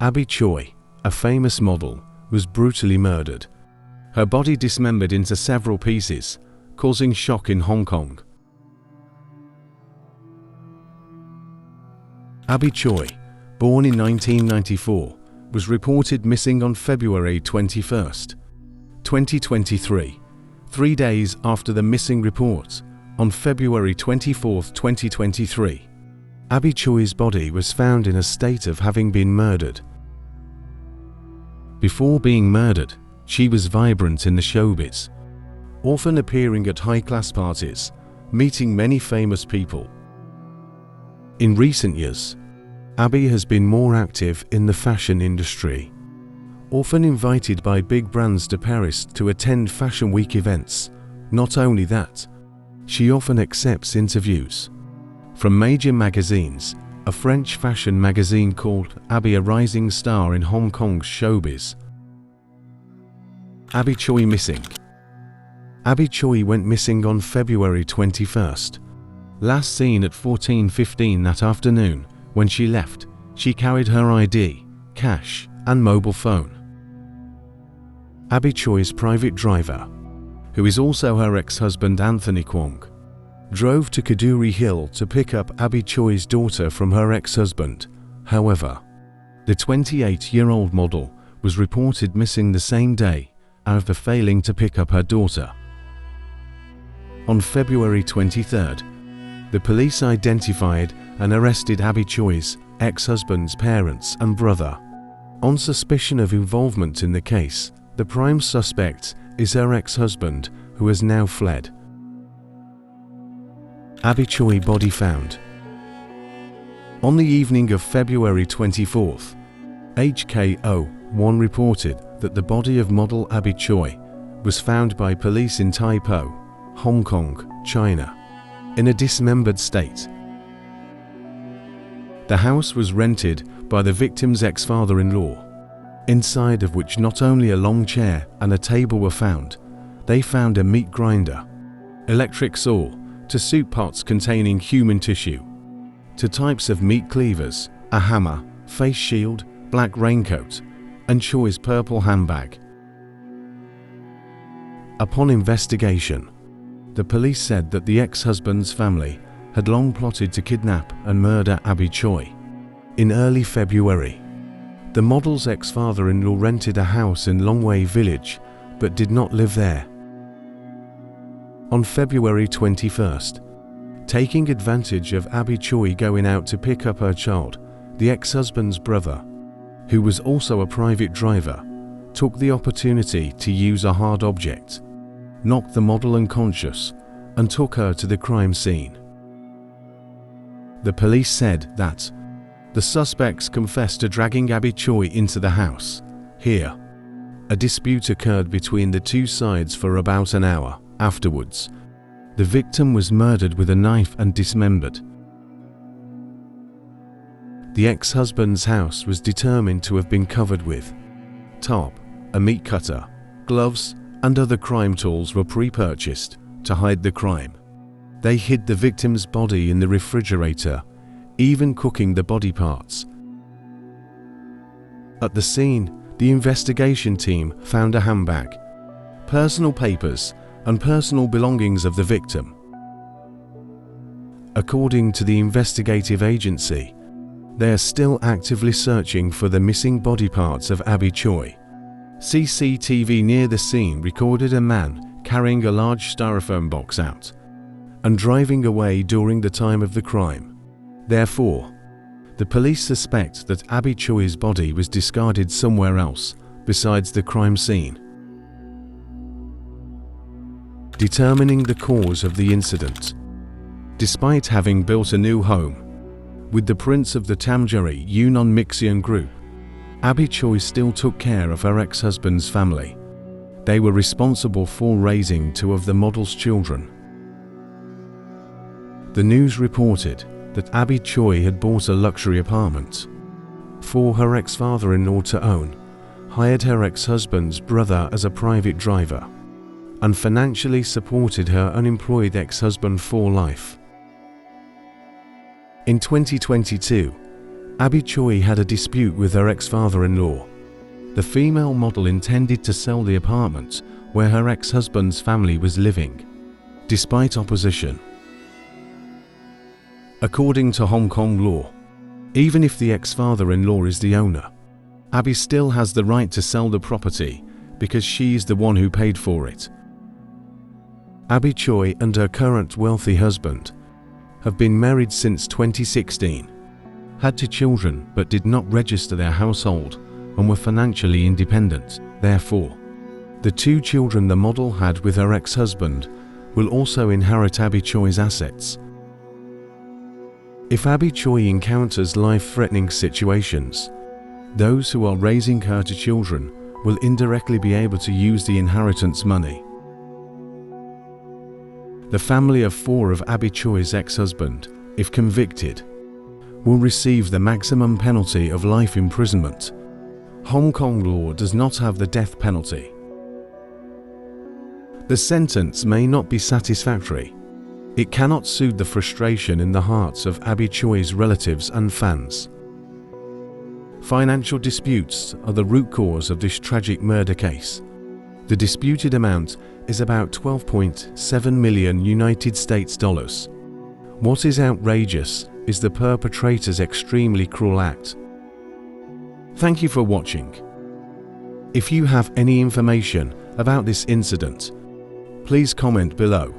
Abby Choi, a famous model, was brutally murdered. Her body dismembered into several pieces, causing shock in Hong Kong. Abby Choi, born in 1994, was reported missing on February 21, 2023, 3 days after the missing report. On February 24, 2023, Abby Choi's body was found in a state of having been murdered. Before being murdered, she was vibrant in the showbiz, often appearing at high-class parties, meeting many famous people. In recent years, Abby has been more active in the fashion industry, often invited by big brands to Paris to attend Fashion Week events. Not only that, she often accepts interviews from major magazines, a French fashion magazine called Abby a rising star in Hong Kong's showbiz. Abby Choi missing. Abby Choi went missing on February 21st. Last seen at 14:15 that afternoon. When she left, she carried her ID, cash, and mobile phone. Abby Choi's private driver, who is also her ex-husband Anthony Kwong, drove to Kadoorie Hill to pick up Abby Choi's daughter from her ex-husband. However, the 28-year-old model was reported missing the same day after failing to pick up her daughter. On February 23rd, the police identified and arrested Abby Choi's ex-husband's parents and brother. On suspicion of involvement in the case, the prime suspect is her ex-husband, who has now fled. Abby Choi body found. On the evening of February 24th, HKO1 reported that the body of model Abby Choi was found by police in Tai Po, Hong Kong, China, in a dismembered state. The house was rented by the victim's ex-father-in-law, inside of which not only a long chair and a table were found, they found a meat grinder, electric saw, to soup pots containing human tissue, to types of meat cleavers, a hammer, face shield, black raincoat, and Choi's purple handbag. Upon investigation, the police said that the ex-husband's family had long plotted to kidnap and murder Abby Choi. In early February, the model's ex-father-in-law rented a house in Longwei Village, but did not live there. On February 21st, taking advantage of Abby Choi going out to pick up her child, the ex-husband's brother, who was also a private driver, took the opportunity to use a hard object, knocked the model unconscious, and took her to the crime scene. The police said that the suspects confessed to dragging Abby Choi into the house. Here, a dispute occurred between the two sides for about an hour. Afterwards, the victim was murdered with a knife and dismembered. The ex-husband's house was determined to have been covered with tarp, a meat cutter, gloves, and other crime tools were pre-purchased to hide the crime. They hid the victim's body in the refrigerator, even cooking the body parts. At the scene, the investigation team found a handbag, personal papers, and personal belongings of the victim. According to the investigative agency, they are still actively searching for the missing body parts of Abby Choi. CCTV near the scene recorded a man carrying a large styrofoam box out and driving away during the time of the crime. Therefore, the police suspect that Abby Choi's body was discarded somewhere else besides the crime scene. Determining the cause of the incident. Despite having built a new home with the prince of the Tamjari Yunnan Mixian group, Abby Choi still took care of her ex-husband's family. They were responsible for raising two of the model's children. The news reported that Abby Choi had bought a luxury apartment for her ex-father-in-law to own, hired her ex-husband's brother as a private driver, and financially supported her unemployed ex-husband for life. In 2022, Abby Choi had a dispute with her ex-father-in-law. The female model intended to sell the apartment where her ex-husband's family was living, despite opposition. According to Hong Kong law, even if the ex-father-in-law is the owner, Abby still has the right to sell the property because she is the one who paid for it. Abby Choi and her current wealthy husband have been married since 2016, had 2 children but did not register their household and were financially independent. Therefore, the 2 children the model had with her ex-husband will also inherit Abby Choi's assets. If Abby Choi encounters life-threatening situations, those who are raising her 2 children will indirectly be able to use the inheritance money. The family of 4 of Abby Choi's ex-husband, if convicted, will receive the maximum penalty of life imprisonment. Hong Kong law does not have the death penalty. The sentence may not be satisfactory. It cannot soothe the frustration in the hearts of Abby Choi's relatives and fans. Financial disputes are the root cause of this tragic murder case. The disputed amount is about $12.7 million United States dollars. What is outrageous is the perpetrator's extremely cruel act. Thank you for watching. If you have any information about this incident, please comment below.